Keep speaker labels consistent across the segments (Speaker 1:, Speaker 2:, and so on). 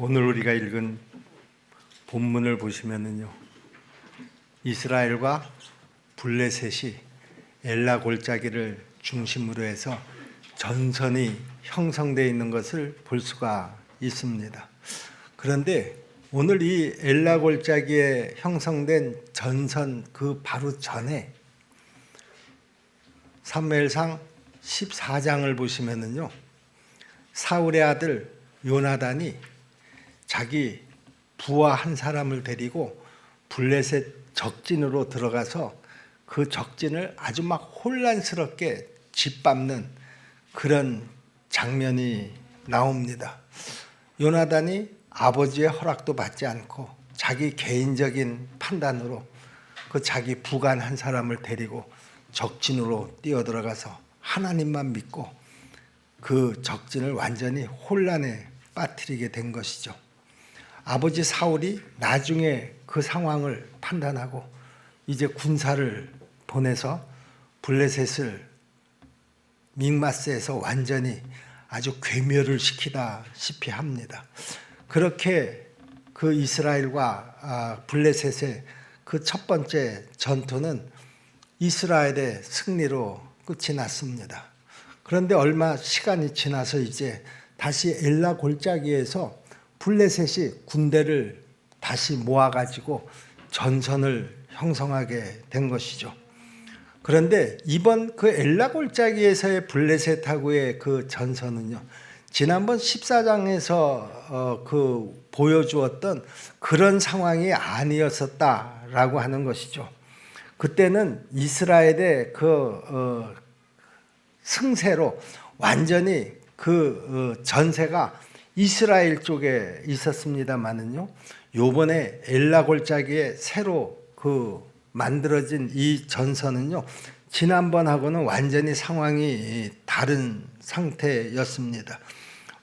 Speaker 1: 오늘 우리가 읽은 본문을 보시면은요, 이스라엘과 블레셋이 엘라 골짜기를 중심으로 해서 전선이 형성되어 있는 것을 볼 수가 있습니다. 그런데 오늘 이 엘라 골짜기에 형성된 전선 그 바로 전에 사무엘상 14장을 보시면은요, 사울의 아들 요나단이 자기 부하 한 사람을 데리고 블레셋 적진으로 들어가서 그 적진을 아주 막 혼란스럽게 짓밟는 그런 장면이 나옵니다. 요나단이 아버지의 허락도 받지 않고 자기 개인적인 판단으로 그 자기 부관 한 사람을 데리고 적진으로 뛰어들어가서 하나님만 믿고 그 적진을 완전히 혼란에 빠뜨리게 된 것이죠. 아버지 사울이 나중에 그 상황을 판단하고 이제 군사를 보내서 블레셋을 믹마스에서 완전히 아주 괴멸을 시키다시피 합니다. 그렇게 그 이스라엘과 블레셋의 그 첫 번째 전투는 이스라엘의 승리로 끝이 났습니다. 그런데 얼마 시간이 지나서 이제 다시 엘라 골짜기에서 블레셋이 군대를 다시 모아가지고 전선을 형성하게 된 것이죠. 그런데 이번 그 엘라 골짜기에서의 블레셋하고의 그 전선은요, 지난번 14장에서 그 보여주었던 그런 상황이 아니었었다라고 하는 것이죠. 그때는 이스라엘의 그 승세로 완전히 그 전세가 이스라엘 쪽에 있었습니다만은요, 요번에 엘라 골짜기에 새로 그 만들어진 이 전선은요, 지난번하고는 완전히 상황이 다른 상태였습니다.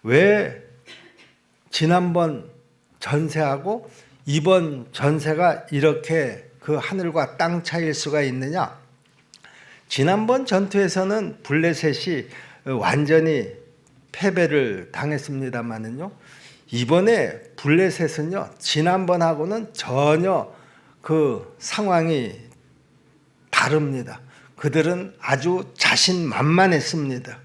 Speaker 1: 왜 지난번 전세하고 이번 전세가 이렇게 그 하늘과 땅 차이일 수가 있느냐? 지난번 전투에서는 블레셋이 완전히 패배를 당했습니다만은요, 이번에 블레셋은요, 지난번하고는 전혀 그 상황이 다릅니다. 그들은 아주 자신만만했습니다.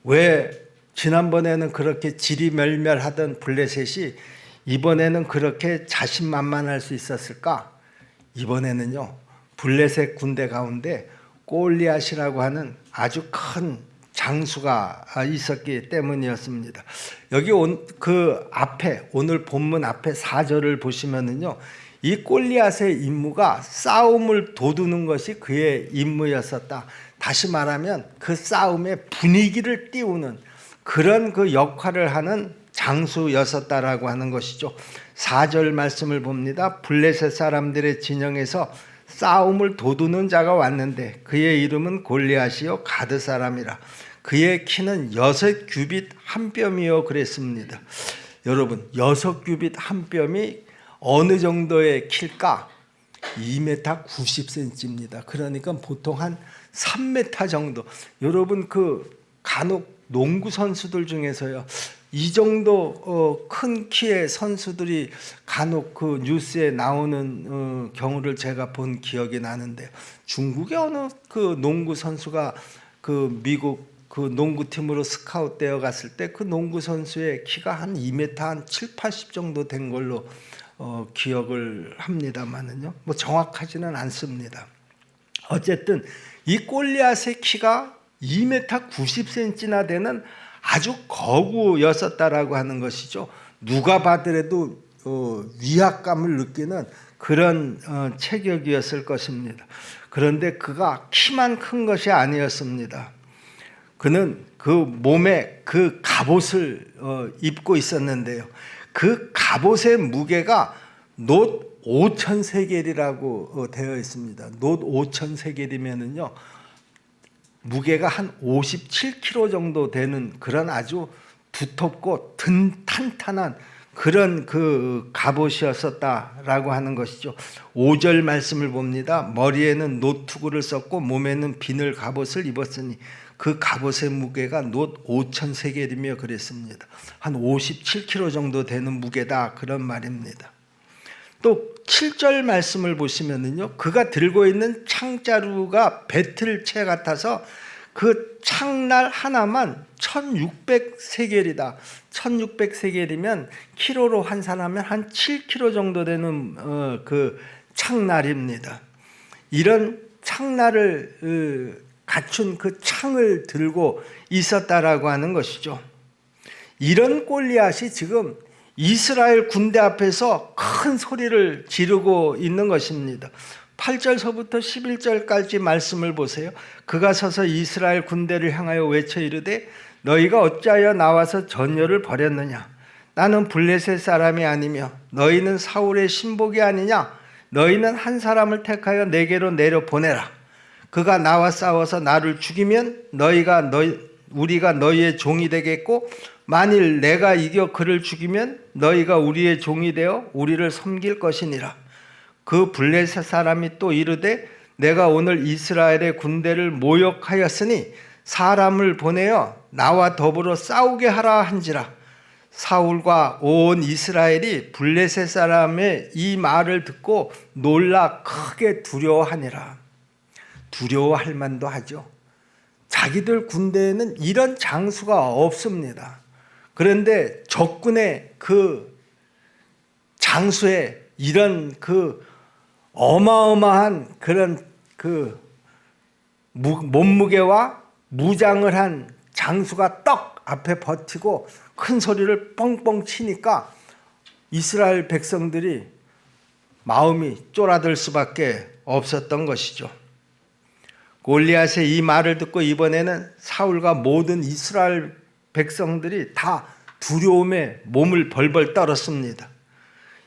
Speaker 1: 왜 지난번에는 그렇게 지리멸멸하던 블레셋이 이번에는 그렇게 자신만만할 수 있었을까? 이번에는요, 블레셋 군대 가운데 골리앗이라고 하는 아주 큰 장수가 있었기 때문이었습니다. 여기 그 앞에 오늘 본문 앞에 4절을 보시면은요, 이 골리앗의 임무가 싸움을 돋우는 것이 그의 임무였었다. 다시 말하면 그 싸움의 분위기를 띄우는 그런 그 역할을 하는 장수였었다라고 하는 것이죠. 4절 말씀을 봅니다. 블레셋 사람들의 진영에서 싸움을 돋우는 자가 왔는데 그의 이름은 골리앗이요 가드 사람이라. 그의 키는 6규빗 한 뼘이요 그랬습니다. 여러분, 6규빗 한 뼘이 어느 정도의 키일까? 2m 90cm입니다. 그러니까 보통 한 3m 정도. 여러분, 그 간혹 농구 선수들 중에서요, 이 정도 큰 키의 선수들이 간혹 그 뉴스에 나오는 경우를 제가 본 기억이 나는데요. 중국의 어느 그 농구 선수가 그 미국 그 농구팀으로 스카웃되어 갔을 때 그 농구 선수의 키가 한 2m 한 7, 80 정도 된 걸로 기억을 합니다만은요, 뭐 정확하지는 않습니다. 어쨌든 이 골리앗의 키가 2m 90cm나 되는 아주 거구였었다라고 하는 것이죠. 누가 봐더라도 위압감을 느끼는 그런 체격이었을 것입니다. 그런데 그가 키만 큰 것이 아니었습니다. 그는 그 몸에 그 갑옷을 입고 있었는데요, 그 갑옷의 무게가 놋 5,000세겔이라고 되어 있습니다. 놋 5,000세겔이면은요, 무게가 한 57kg 정도 되는 그런 아주 두텁고 탄탄한 그런 그 갑옷이었었다라고 하는 것이죠. 5절 말씀을 봅니다. 머리에는 노투구를 썼고 몸에는 비늘 갑옷을 입었으니 그 갑옷의 무게가 놋 5천 세겔이며 그랬습니다. 한 57kg 정도 되는 무게다, 그런 말입니다. 또 7절 말씀을 보시면은요, 그가 들고 있는 창자루가 배틀채 같아서 그 창날 하나만 1600세겔이다. 1600세겔이면 키로로 환산하면 한 7kg 정도 되는 그 창날입니다. 이런 창날을 갖춘 그 창을 들고 있었다라고 하는 것이죠. 이런 골리앗이 지금 이스라엘 군대 앞에서 큰 소리를 지르고 있는 것입니다. 8절서부터 11절까지 말씀을 보세요. 그가 서서 이스라엘 군대를 향하여 외쳐 이르되 너희가 어찌하여 나와서 전열을 벌였느냐? 나는 블레셋 사람이 아니며 너희는 사울의 신복이 아니냐? 너희는 한 사람을 택하여 내게로 내려 보내라. 그가 나와 싸워서 나를 죽이면 우리가 너희의 종이 되겠고 만일 내가 이겨 그를 죽이면 너희가 우리의 종이 되어 우리를 섬길 것이니라. 그 블레셋 사람이 또 이르되 내가 오늘 이스라엘의 군대를 모욕하였으니 사람을 보내어 나와 더불어 싸우게 하라 한지라. 사울과 온 이스라엘이 블레셋 사람의 이 말을 듣고 놀라 크게 두려워하니라. 두려워할 만도 하죠. 자기들 군대에는 이런 장수가 없습니다. 그런데 적군의 그 장수에 이런 그 어마어마한 그런 그 몸무게와 무장을 한 장수가 떡 앞에 버티고 큰 소리를 뻥뻥 치니까 이스라엘 백성들이 마음이 쫄아들 수밖에 없었던 것이죠. 골리앗의 이 말을 듣고 이번에는 사울과 모든 이스라엘 백성들이 다 두려움에 몸을 벌벌 떨었습니다.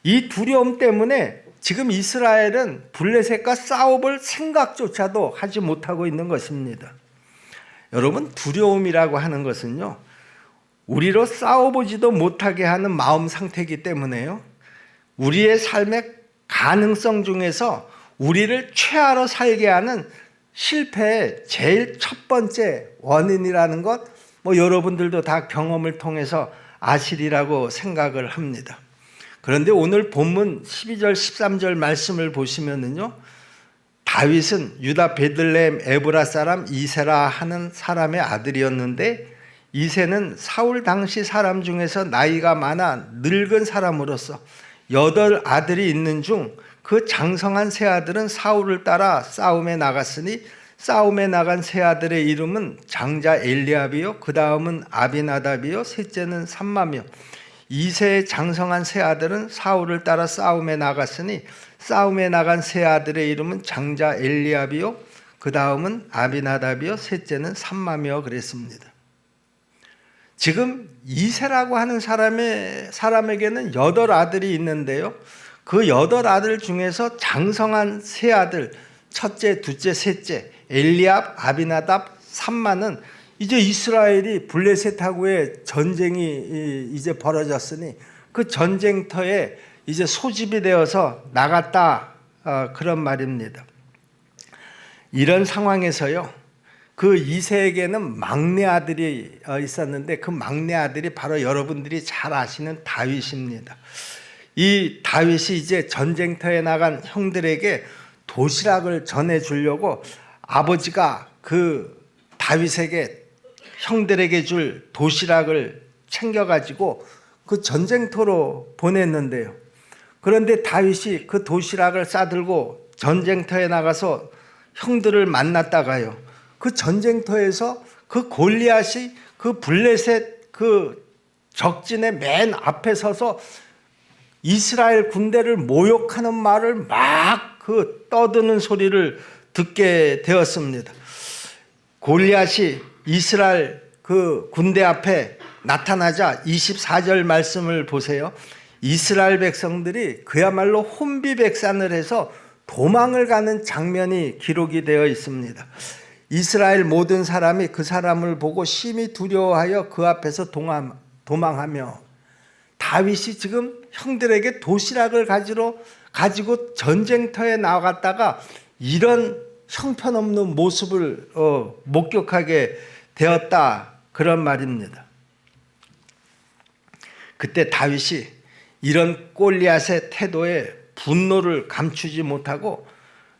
Speaker 1: 이 두려움 때문에 지금 이스라엘은 블레셋과 싸워볼 생각조차도 하지 못하고 있는 것입니다. 여러분, 두려움이라고 하는 것은요, 우리로 싸워보지도 못하게 하는 마음 상태이기 때문에요, 우리의 삶의 가능성 중에서 우리를 최하로 살게 하는 실패의 제일 첫 번째 원인이라는 것, 여러분들도 다 경험을 통해서 아시리라고 생각을 합니다. 그런데 오늘 본문 12절 13절 말씀을 보시면은요, 다윗은 유다 베들레헴 에브라 사람 이세라 하는 사람의 아들이었는데, 이세는 사울 당시 사람 중에서 나이가 많아 늙은 사람으로서 8 아들이 있는 중 그 장성한 세 아들은 사울을 따라 싸움에 나갔으니 싸움에 나간 세 아들의 이름은 장자 엘리압이요, 그 다음은 아비나답이요, 셋째는 삼마며, 이세의 장성한 세 아들은 사울을 따라 싸움에 나갔으니 싸움에 나간 세 아들의 이름은 장자 엘리압이요, 그 다음은 아비나답이요, 셋째는 삼마며 그랬습니다. 지금 이세라고 하는 사람에게는 8 아들이 있는데요, 그 8 아들 중에서 장성한 세 아들, 첫째, 둘째, 셋째, 엘리압, 아비나답, 삼마는 이제 이스라엘이 블레셋하고의 전쟁이 이제 벌어졌으니 그 전쟁터에 이제 소집이 되어서 나갔다, 그런 말입니다. 이런 상황에서요, 그 이세에게는 막내 아들이 있었는데 그 막내 아들이 바로 여러분들이 잘 아시는 다윗입니다. 이 다윗이 이제 전쟁터에 나간 형들에게 도시락을 전해주려고 아버지가 그 다윗에게 형들에게 줄 도시락을 챙겨가지고 그 전쟁터로 보냈는데요. 그런데 다윗이 그 도시락을 싸들고 전쟁터에 나가서 형들을 만났다가요, 그 전쟁터에서 그 골리앗이 그 블레셋 그 적진의 맨 앞에 서서 이스라엘 군대를 모욕하는 말을 막 그 떠드는 소리를 듣게 되었습니다. 골리앗이 이스라엘 그 군대 앞에 나타나자 24절 말씀을 보세요. 이스라엘 백성들이 그야말로 혼비백산을 해서 도망을 가는 장면이 기록이 되어 있습니다. 이스라엘 모든 사람이 그 사람을 보고 심히 두려워하여 그 앞에서 도망하며 다윗이 지금 형들에게 도시락을 가지고 전쟁터에 나갔다가 이런 형편없는 모습을 목격하게 되었다, 그런 말입니다. 그때 다윗이 이런 골리앗의 태도에 분노를 감추지 못하고,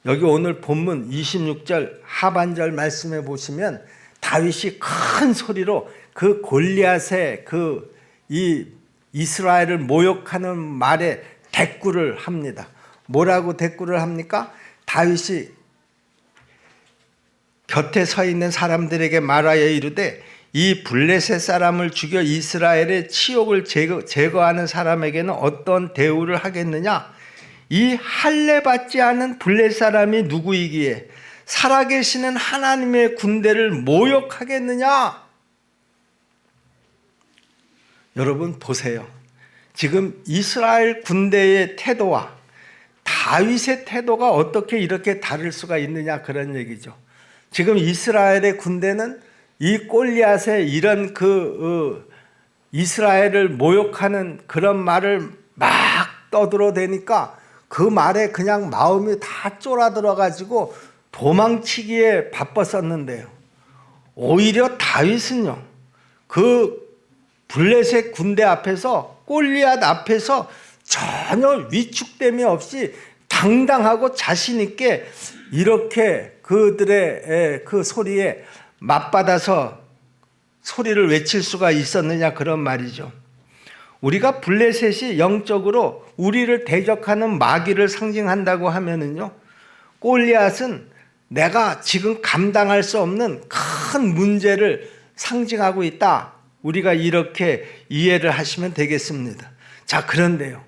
Speaker 1: 여기 오늘 본문 26절 하반절 말씀에 보시면 다윗이 큰 소리로 그 골리앗의 이 이스라엘을 모욕하는 말에 대꾸를 합니다. 뭐라고 대꾸를 합니까? 다윗이 곁에 서 있는 사람들에게 말하여 이르되 이 블레셋 사람을 죽여 이스라엘의 치욕을 제거하는 사람에게는 어떤 대우를 하겠느냐? 이 할례 받지 않은 블레셋 사람이 누구이기에 살아계시는 하나님의 군대를 모욕하겠느냐? 여러분 보세요. 지금 이스라엘 군대의 태도와 다윗의 태도가 어떻게 이렇게 다를 수가 있느냐, 그런 얘기죠. 지금 이스라엘의 군대는 이 골리앗의 이런 이스라엘을 모욕하는 그런 말을 막 떠들어대니까 그 말에 그냥 마음이 다 쫄아들어 가지고 도망치기에 바빴었는데요. 오히려 다윗은요, 그 블레셋 군대 앞에서, 골리앗 앞에서 전혀 위축됨이 없이 당당하고 자신 있게 이렇게 그들의 그 소리에 맞받아서 소리를 외칠 수가 있었느냐, 그런 말이죠. 우리가 블레셋이 영적으로 우리를 대적하는 마귀를 상징한다고 하면은요, 골리앗은 내가 지금 감당할 수 없는 큰 문제를 상징하고 있다, 우리가 이렇게 이해를 하시면 되겠습니다. 자, 그런데요,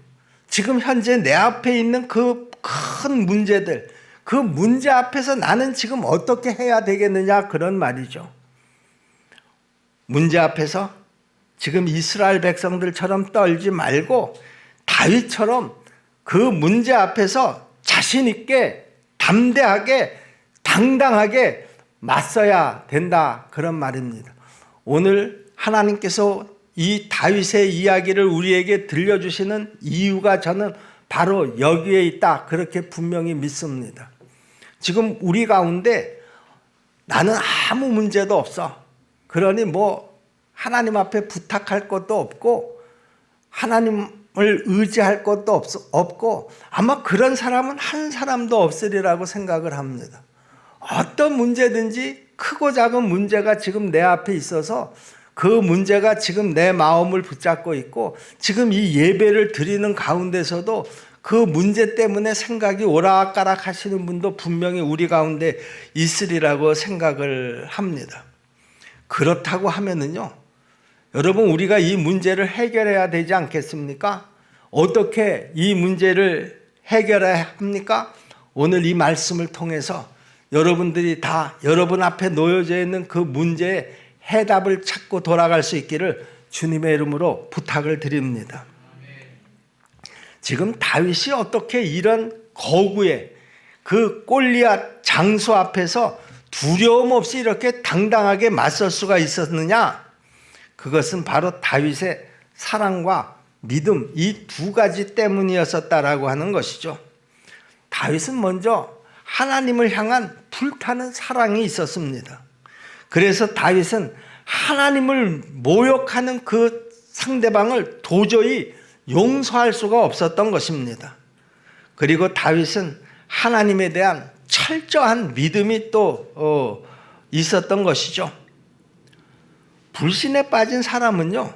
Speaker 1: 지금 현재 내 앞에 있는 그 큰 문제들, 그 문제 앞에서 나는 지금 어떻게 해야 되겠느냐, 그런 말이죠. 문제 앞에서 지금 이스라엘 백성들처럼 떨지 말고 다윗처럼 그 문제 앞에서 자신 있게 담대하게 당당하게 맞서야 된다, 그런 말입니다. 오늘 하나님께서 이 다윗의 이야기를 우리에게 들려주시는 이유가 저는 바로 여기에 있다, 그렇게 분명히 믿습니다. 지금 우리 가운데 나는 아무 문제도 없어, 그러니 뭐 하나님 앞에 부탁할 것도 없고 하나님을 의지할 것도 없고 아마 그런 사람은 한 사람도 없으리라고 생각을 합니다. 어떤 문제든지 크고 작은 문제가 지금 내 앞에 있어서 그 문제가 지금 내 마음을 붙잡고 있고, 지금 이 예배를 드리는 가운데서도 그 문제 때문에 생각이 오락가락 하시는 분도 분명히 우리 가운데 있으리라고 생각을 합니다. 그렇다고 하면은요, 여러분, 우리가 이 문제를 해결해야 되지 않겠습니까? 어떻게 이 문제를 해결해야 합니까? 오늘 이 말씀을 통해서 여러분들이 다 여러분 앞에 놓여져 있는 그 문제에 해답을 찾고 돌아갈 수 있기를 주님의 이름으로 부탁을 드립니다. 지금 다윗이 어떻게 이런 거구의 그 골리앗 장수 앞에서 두려움 없이 이렇게 당당하게 맞설 수가 있었느냐? 그것은 바로 다윗의 사랑과 믿음, 이 두 가지 때문이었었다라고 하는 것이죠. 다윗은 먼저 하나님을 향한 불타는 사랑이 있었습니다. 그래서 다윗은 하나님을 모욕하는 그 상대방을 도저히 용서할 수가 없었던 것입니다. 그리고 다윗은 하나님에 대한 철저한 믿음이 또 있었던 것이죠. 불신에 빠진 사람은요,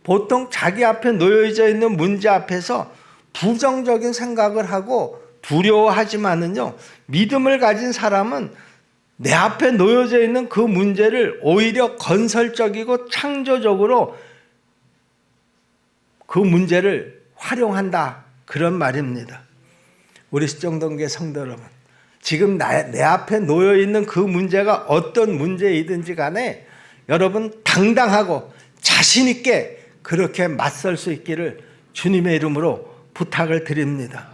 Speaker 1: 보통 자기 앞에 놓여져 있는 문제 앞에서 부정적인 생각을 하고 두려워하지만은요, 믿음을 가진 사람은 내 앞에 놓여져 있는 그 문제를 오히려 건설적이고 창조적으로 그 문제를 활용한다, 그런 말입니다. 우리 수정동교회 성도 여러분, 지금 내 앞에 놓여 있는 그 문제가 어떤 문제이든지 간에 여러분 당당하고 자신 있게 그렇게 맞설 수 있기를 주님의 이름으로 부탁을 드립니다.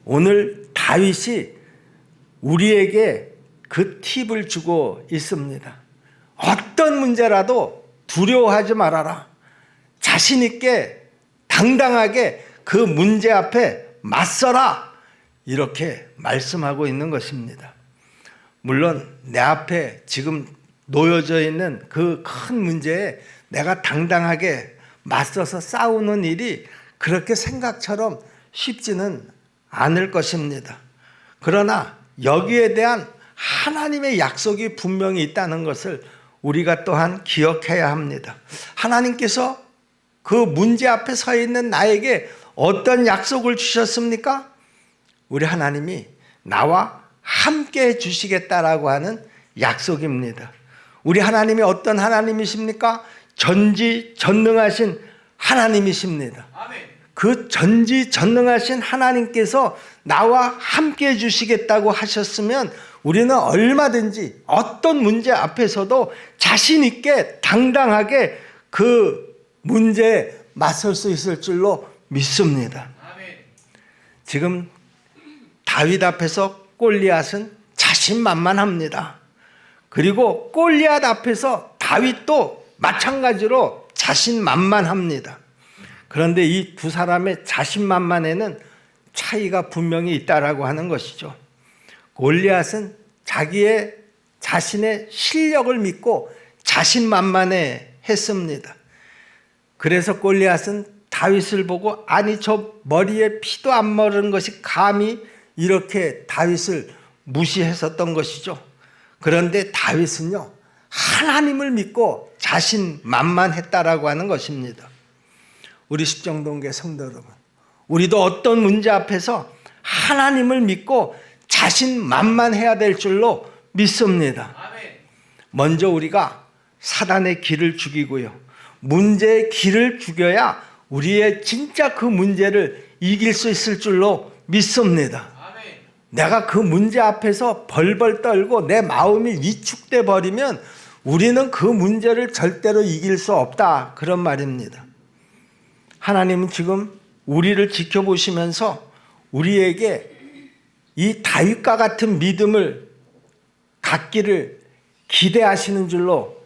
Speaker 1: 오늘 다윗이 우리에게 그 팁을 주고 있습니다. 어떤 문제라도 두려워하지 말아라. 자신 있게 당당하게 그 문제 앞에 맞서라, 이렇게 말씀하고 있는 것입니다. 물론 내 앞에 지금 놓여져 있는 그 큰 문제에 내가 당당하게 맞서서 싸우는 일이 그렇게 생각처럼 쉽지는 않을 것입니다. 그러나 여기에 대한 하나님의 약속이 분명히 있다는 것을 우리가 또한 기억해야 합니다. 하나님께서 그 문제 앞에 서 있는 나에게 어떤 약속을 주셨습니까? 우리 하나님이 나와 함께 해 주시겠다라고 하는 약속입니다. 우리 하나님이 어떤 하나님이십니까? 전지전능하신 하나님이십니다. 그 전지전능하신 하나님께서 나와 함께 해 주시겠다고 하셨으면 우리는 얼마든지 어떤 문제 앞에서도 자신 있게 당당하게 그 문제에 맞설 수 있을 줄로 믿습니다. 지금 다윗 앞에서 골리앗은 자신만만합니다. 그리고 골리앗 앞에서 다윗도 마찬가지로 자신만만합니다. 그런데 이 두 사람의 자신만만에는 차이가 분명히 있다라고 하는 것이죠. 골리앗은 자신의 실력을 믿고 자신만만해 했습니다. 그래서 골리앗은 다윗을 보고 아니 저 머리에 피도 안 마른 것이 감히 이렇게 다윗을 무시했었던 것이죠. 그런데 다윗은요, 하나님을 믿고 자신만만했다라고 하는 것입니다. 우리 십정동교회 성도 여러분, 우리도 어떤 문제 앞에서 하나님을 믿고 자신만만해야 될 줄로 믿습니다. 먼저 우리가 사단의 길을 죽이고요, 문제의 길을 죽여야 우리의 진짜 그 문제를 이길 수 있을 줄로 믿습니다. 내가 그 문제 앞에서 벌벌 떨고 내 마음이 위축돼 버리면 우리는 그 문제를 절대로 이길 수 없다, 그런 말입니다. 하나님은 지금 우리를 지켜보시면서 우리에게 이 다윗과 같은 믿음을 갖기를 기대하시는 줄로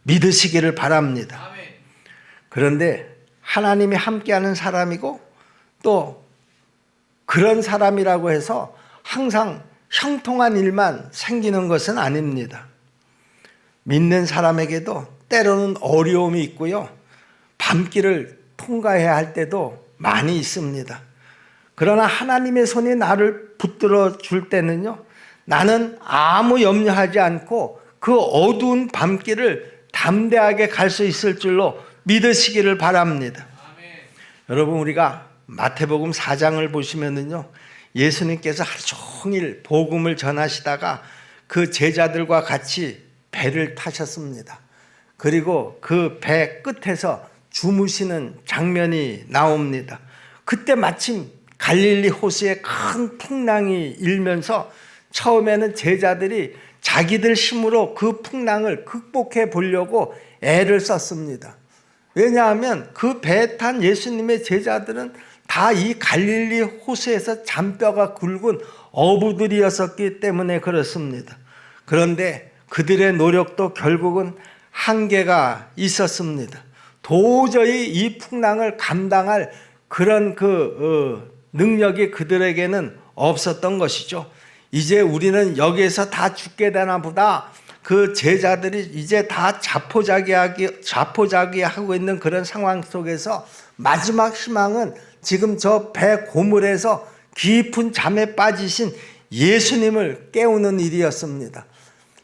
Speaker 1: 믿으시기를 바랍니다. 그런데 하나님이 함께하는 사람이고 또 그런 사람이라고 해서 항상 형통한 일만 생기는 것은 아닙니다. 믿는 사람에게도 때로는 어려움이 있고요, 밤길을 통과해야 할 때도 많이 있습니다. 그러나 하나님의 손이 나를 붙들어 줄 때는요, 나는 아무 염려하지 않고 그 어두운 밤길을 담대하게 갈 수 있을 줄로 믿으시기를 바랍니다. 여러분, 우리가 마태복음 4장을 보시면은요, 예수님께서 하루 종일 복음을 전하시다가 그 제자들과 같이 배를 타셨습니다. 그리고 그 배 끝에서 주무시는 장면이 나옵니다. 그때 마침 갈릴리 호수에 큰 풍랑이 일면서 처음에는 제자들이 자기들 힘으로 그 풍랑을 극복해 보려고 애를 썼습니다. 왜냐하면 그 배에 탄 예수님의 제자들은 다 이 갈릴리 호수에서 잔뼈가 굵은 어부들이었기 때문에 그렇습니다. 그런데 그들의 노력도 결국은 한계가 있었습니다. 도저히 이 풍랑을 감당할 그런 능력이 그들에게는 없었던 것이죠. 이제 우리는 여기에서 다 죽게 되나 보다, 그 제자들이 이제 다 자포자기하고 있는 그런 상황 속에서 마지막 희망은 지금 저 배 고물에서 깊은 잠에 빠지신 예수님을 깨우는 일이었습니다.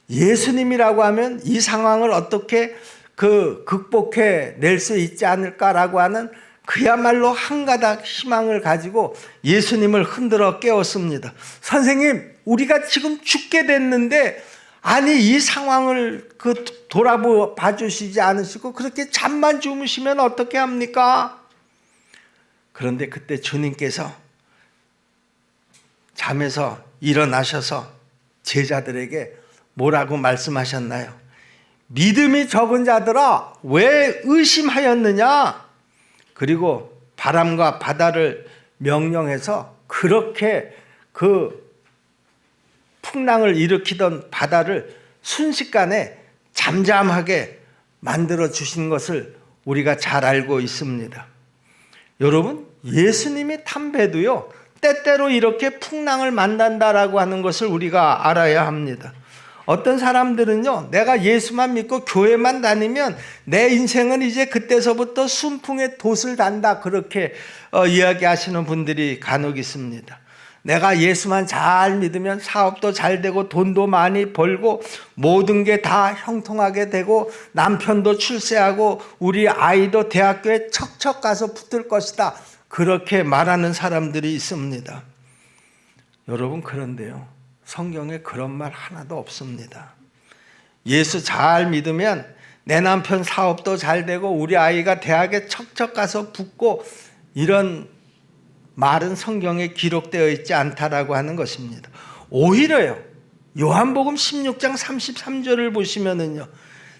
Speaker 1: 예수님이라고 하면 이 상황을 어떻게 극복해 낼 수 있지 않을까라고 하는 그야말로 한 가닥 희망을 가지고 예수님을 흔들어 깨웠습니다. 선생님, 우리가 지금 죽게 됐는데 아니 이 상황을 돌아봐 주시지 않으시고 그렇게 잠만 주무시면 어떻게 합니까? 그런데 그때 주님께서 잠에서 일어나셔서 제자들에게 뭐라고 말씀하셨나요? 믿음이 적은 자들아, 왜 의심하였느냐? 그리고 바람과 바다를 명령해서 그렇게 그 풍랑을 일으키던 바다를 순식간에 잠잠하게 만들어 주신 것을 우리가 잘 알고 있습니다. 여러분, 예수님이 탄 배도요, 때때로 이렇게 풍랑을 만난다라고 하는 것을 우리가 알아야 합니다. 어떤 사람들은요, 내가 예수만 믿고 교회만 다니면 내 인생은 이제 그때서부터 순풍에 돛을 단다, 그렇게 이야기하시는 분들이 간혹 있습니다. 내가 예수만 잘 믿으면 사업도 잘 되고 돈도 많이 벌고 모든 게 다 형통하게 되고 남편도 출세하고 우리 아이도 대학교에 척척 가서 붙을 것이다, 그렇게 말하는 사람들이 있습니다. 여러분, 그런데요, 성경에 그런 말 하나도 없습니다. 예수 잘 믿으면 내 남편 사업도 잘 되고 우리 아이가 대학에 척척 가서 붙고, 이런 말은 성경에 기록되어 있지 않다라고 하는 것입니다. 오히려요, 요한복음 16장 33절을 보시면은요,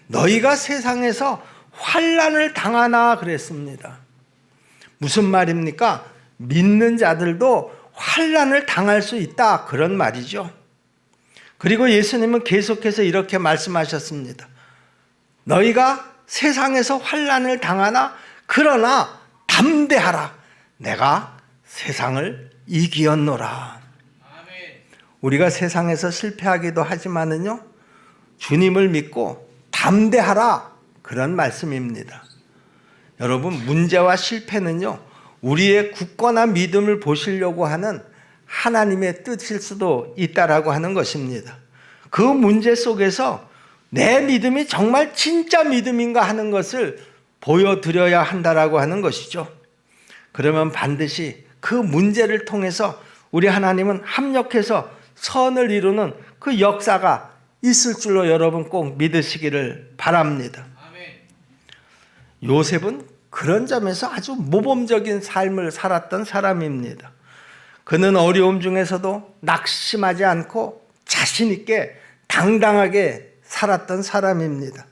Speaker 1: 너희가 세상에서 환난을 당하나 그랬습니다. 무슨 말입니까? 믿는 자들도 환난을 당할 수 있다, 그런 말이죠. 그리고 예수님은 계속해서 이렇게 말씀하셨습니다. 너희가 세상에서 환난을 당하나 그러나 담대하라, 내가 세상을 이기었노라. 우리가 세상에서 실패하기도 하지만은요, 주님을 믿고 담대하라, 그런 말씀입니다. 여러분, 문제와 실패는요, 우리의 굳건한 믿음을 보시려고 하는 하나님의 뜻일 수도 있다라고 하는 것입니다. 그 문제 속에서 내 믿음이 정말 진짜 믿음인가 하는 것을 보여드려야 한다라고 하는 것이죠. 그러면 반드시 그 문제를 통해서 우리 하나님은 합력해서 선을 이루는 그 역사가 있을 줄로 여러분 꼭 믿으시기를 바랍니다. 요셉은 그런 점에서 아주 모범적인 삶을 살았던 사람입니다. 그는 어려움 중에서도 낙심하지 않고 자신 있게 당당하게 살았던 사람입니다.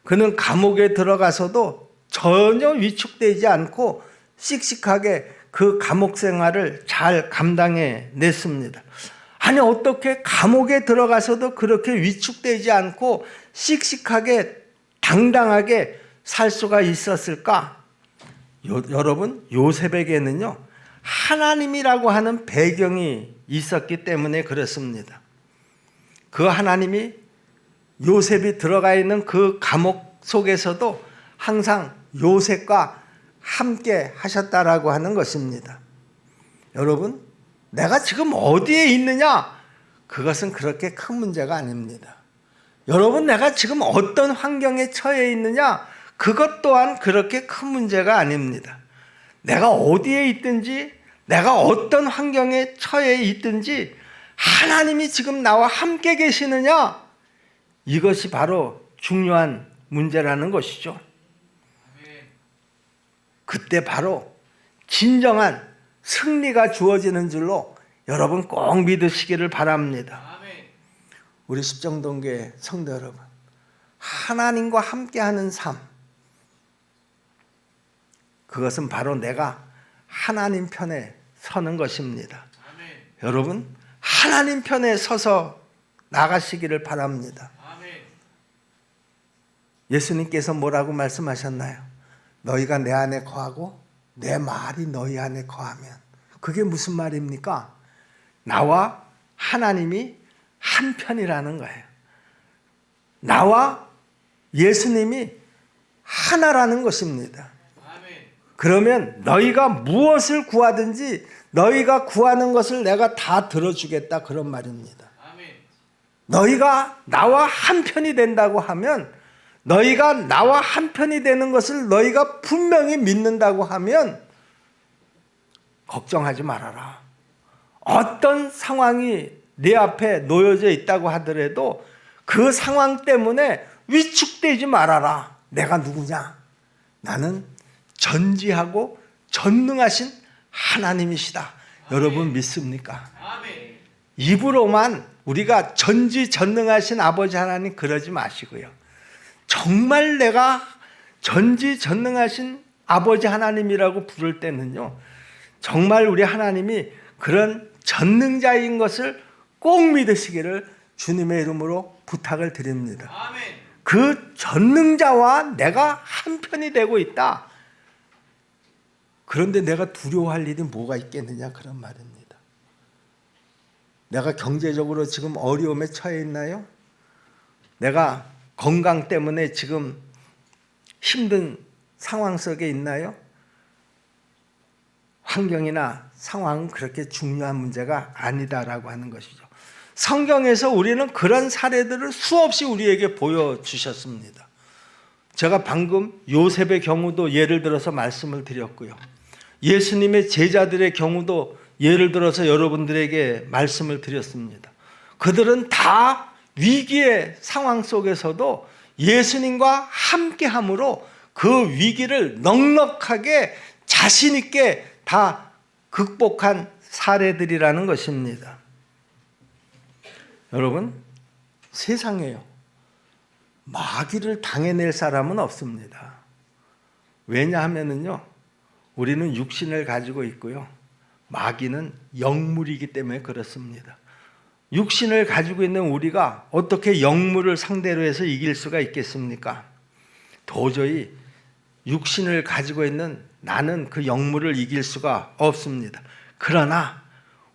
Speaker 1: 그는 감옥에 들어가서도 전혀 위축되지 않고 씩씩하게 그 감옥 생활을 잘 감당해 냈습니다. 아니, 어떻게 감옥에 들어가서도 그렇게 위축되지 않고 씩씩하게 당당하게 살 수가 있었을까? 여러분, 요셉에게는요, 하나님이라고 하는 배경이 있었기 때문에 그렇습니다. 그 하나님이 요셉이 들어가 있는 그 감옥 속에서도 항상 요셉과 함께 하셨다라고 하는 것입니다. 여러분, 내가 지금 어디에 있느냐? 그것은 그렇게 큰 문제가 아닙니다. 여러분, 내가 지금 어떤 환경에 처해 있느냐? 그것 또한 그렇게 큰 문제가 아닙니다. 내가 어디에 있든지, 내가 어떤 환경에 처해 있든지 하나님이 지금 나와 함께 계시느냐? 이것이 바로 중요한 문제라는 것이죠. 그때 바로 진정한 승리가 주어지는 줄로 여러분 꼭 믿으시기를 바랍니다. 우리 십정동교회 성도 여러분, 하나님과 함께하는 삶, 그것은 바로 내가 하나님 편에 서는 것입니다. 여러분, 하나님 편에 서서 나가시기를 바랍니다. 예수님께서 뭐라고 말씀하셨나요? 너희가 내 안에 거하고 내 말이 너희 안에 거하면. 그게 무슨 말입니까? 나와 하나님이 한편이라는 거예요. 나와 예수님이 하나라는 것입니다. 그러면 너희가 무엇을 구하든지 너희가 구하는 것을 내가 다 들어주겠다, 그런 말입니다. 너희가 나와 한편이 된다고 하면, 너희가 나와 한편이 되는 것을 너희가 분명히 믿는다고 하면 걱정하지 말아라. 어떤 상황이 네 앞에 놓여져 있다고 하더라도 그 상황 때문에 위축되지 말아라. 내가 누구냐? 나는 전지하고 전능하신 하나님이시다. 여러분 믿습니까? 입으로만 우리가 전지전능하신 아버지 하나님 그러지 마시고요. 정말 내가 전지전능하신 아버지 하나님이라고 부를 때는요, 정말 우리 하나님이 그런 전능자인 것을 꼭 믿으시기를 주님의 이름으로 부탁을 드립니다. 그 전능자와 내가 한편이 되고 있다. 그런데 내가 두려워할 일이 뭐가 있겠느냐 그런 말입니다. 내가 경제적으로 지금 어려움에 처해 있나요? 내가 건강 때문에 지금 힘든 상황 속에 있나요? 환경이나 상황은 그렇게 중요한 문제가 아니다라고 하는 것이죠. 성경에서 우리는 그런 사례들을 수없이 우리에게 보여주셨습니다. 제가 방금 요셉의 경우도 예를 들어서 말씀을 드렸고요. 예수님의 제자들의 경우도 예를 들어서 여러분들에게 말씀을 드렸습니다. 그들은 다 위기의 상황 속에서도 예수님과 함께함으로 그 위기를 넉넉하게 자신 있게 다 극복한 사례들이라는 것입니다. 여러분, 세상에요, 마귀를 당해낼 사람은 없습니다. 왜냐하면요, 우리는 육신을 가지고 있고요, 마귀는 영물이기 때문에 그렇습니다. 육신을 가지고 있는 우리가 어떻게 영물을 상대로 해서 이길 수가 있겠습니까? 도저히 육신을 가지고 있는 나는 그 영물을 이길 수가 없습니다. 그러나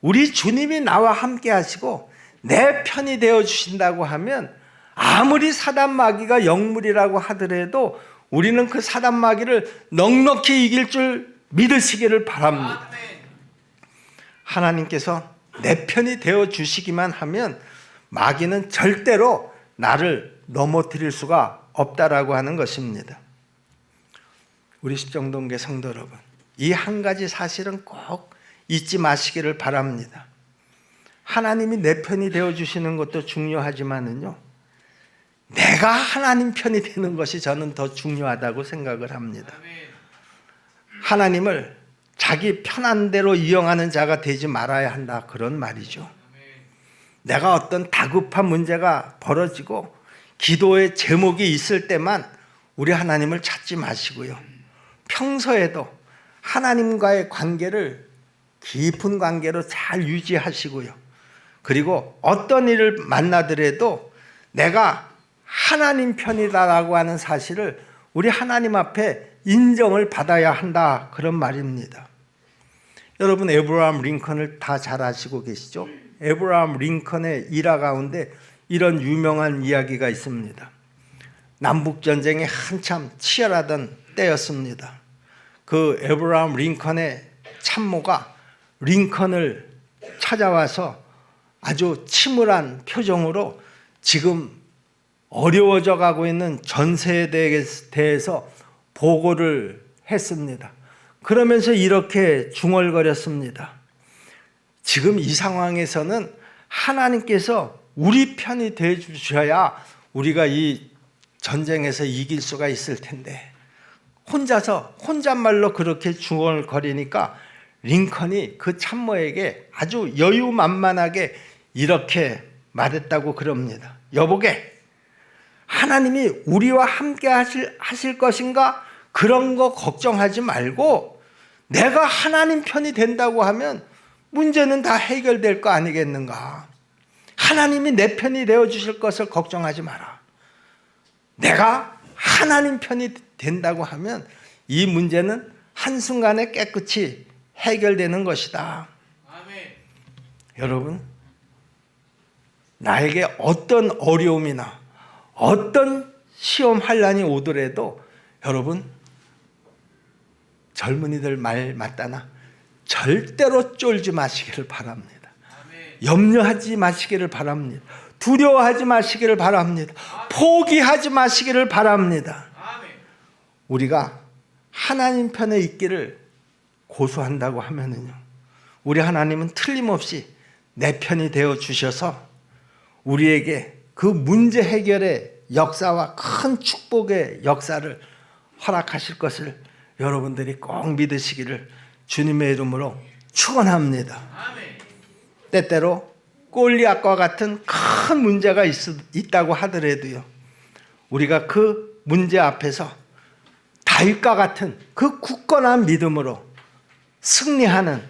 Speaker 1: 우리 주님이 나와 함께 하시고 내 편이 되어 주신다고 하면 아무리 사단 마귀가 영물이라고 하더라도 우리는 그 사단 마귀를 넉넉히 이길 줄 믿으시기를 바랍니다. 하나님께서 내 편이 되어 주시기만 하면 마귀는 절대로 나를 넘어뜨릴 수가 없다라고 하는 것입니다. 우리 십정동계 성도 여러분, 이 한 가지 사실은 꼭 잊지 마시기를 바랍니다. 하나님이 내 편이 되어 주시는 것도 중요하지만은요, 내가 하나님 편이 되는 것이 저는 더 중요하다고 생각을 합니다. 하나님을 자기 편한 대로 이용하는 자가 되지 말아야 한다, 그런 말이죠. 내가 어떤 다급한 문제가 벌어지고 기도의 제목이 있을 때만 우리 하나님을 찾지 마시고요, 평소에도 하나님과의 관계를 깊은 관계로 잘 유지하시고요, 그리고 어떤 일을 만나더라도 내가 하나님 편이다라고 하는 사실을 우리 하나님 앞에 인정을 받아야 한다, 그런 말입니다. 여러분, 에브라함 링컨을 다 잘 아시고 계시죠? 에브라함 링컨의 일화 가운데 이런 유명한 이야기가 있습니다. 남북전쟁이 한참 치열하던 때였습니다. 그 에브라함 링컨의 참모가 링컨을 찾아와서 아주 침울한 표정으로 지금 어려워져 가고 있는 전세에 대해서 보고를 했습니다. 그러면서 이렇게 중얼거렸습니다. 지금 이 상황에서는 하나님께서 우리 편이 되어 주셔야 우리가 이 전쟁에서 이길 수가 있을 텐데, 혼잣말로 그렇게 중얼거리니까 링컨이 그 참모에게 아주 여유만만하게 이렇게 말했다고 그럽니다. 여보게, 하나님이 우리와 함께 하실 것인가? 그런 거 걱정하지 말고 내가 하나님 편이 된다고 하면 문제는 다 해결될 거 아니겠는가? 하나님이 내 편이 되어 주실 것을 걱정하지 마라. 내가 하나님 편이 된다고 하면 이 문제는 한순간에 깨끗이 해결되는 것이다. 아멘. 여러분, 나에게 어떤 어려움이나 어떤 시험 환난이 오더라도 여러분, 젊은이들 말 맞다나 절대로 쫄지 마시기를 바랍니다. 아멘. 염려하지 마시기를 바랍니다. 두려워하지 마시기를 바랍니다. 아멘. 포기하지 마시기를 바랍니다. 아멘. 우리가 하나님 편에 있기를 고수한다고 하면은요, 우리 하나님은 틀림없이 내 편이 되어 주셔서 우리에게 그 문제 해결의 역사와 큰 축복의 역사를 허락하실 것을 여러분들이 꼭 믿으시기를 주님의 이름으로 축원합니다. 때때로 골리앗과 같은 큰 문제가 있다고 하더라도요, 우리가 그 문제 앞에서 다윗과 같은 그 굳건한 믿음으로 승리하는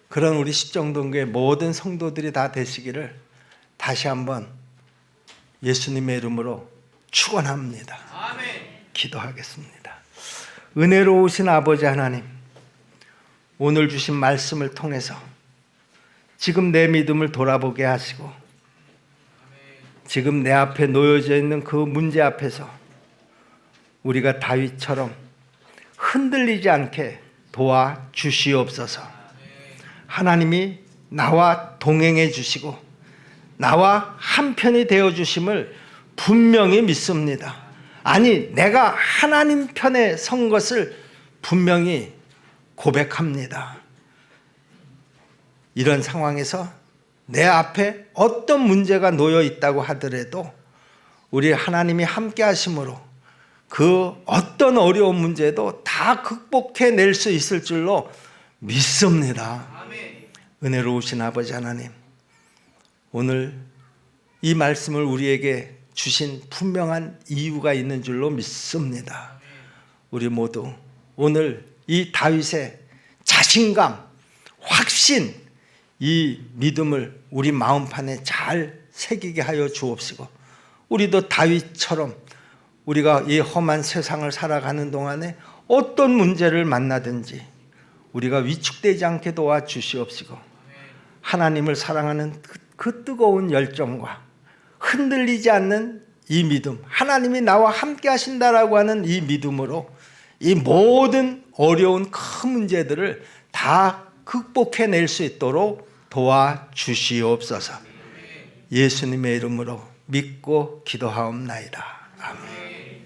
Speaker 1: 그런 우리 십정동교의 모든 성도들이 다 되시기를 다시 한번 예수님의 이름으로 축원합니다. 아멘. 기도하겠습니다. 은혜로우신 아버지 하나님, 오늘 주신 말씀을 통해서 지금 내 믿음을 돌아보게 하시고 지금 내 앞에 놓여져 있는 그 문제 앞에서 우리가 다윗처럼 흔들리지 않게 도와주시옵소서. 하나님이 나와 동행해 주시고 나와 한편이 되어 주심을 분명히 믿습니다. 아니, 내가 하나님 편에 선 것을 분명히 고백합니다. 이런 상황에서 내 앞에 어떤 문제가 놓여 있다고 하더라도 우리 하나님이 함께 하심으로 그 어떤 어려운 문제도 다 극복해낼 수 있을 줄로 믿습니다. 은혜로우신 아버지 하나님, 오늘 이 말씀을 우리에게 주신 분명한 이유가 있는 줄로 믿습니다. 우리 모두 오늘 이 다윗의 자신감, 확신, 이 믿음을 우리 마음판에 잘 새기게 하여 주옵시고 우리도 다윗처럼 우리가 이 험한 세상을 살아가는 동안에 어떤 문제를 만나든지 우리가 위축되지 않게 도와주시옵시고 하나님을 사랑하는 그 뜨거운 열정과 흔들리지 않는 이 믿음, 하나님이 나와 함께 하신다라고 하는 이 믿음으로 이 모든 어려운 큰 문제들을 다 극복해낼 수 있도록 도와주시옵소서. 예수님의 이름으로 믿고 기도하옵나이다. 아멘.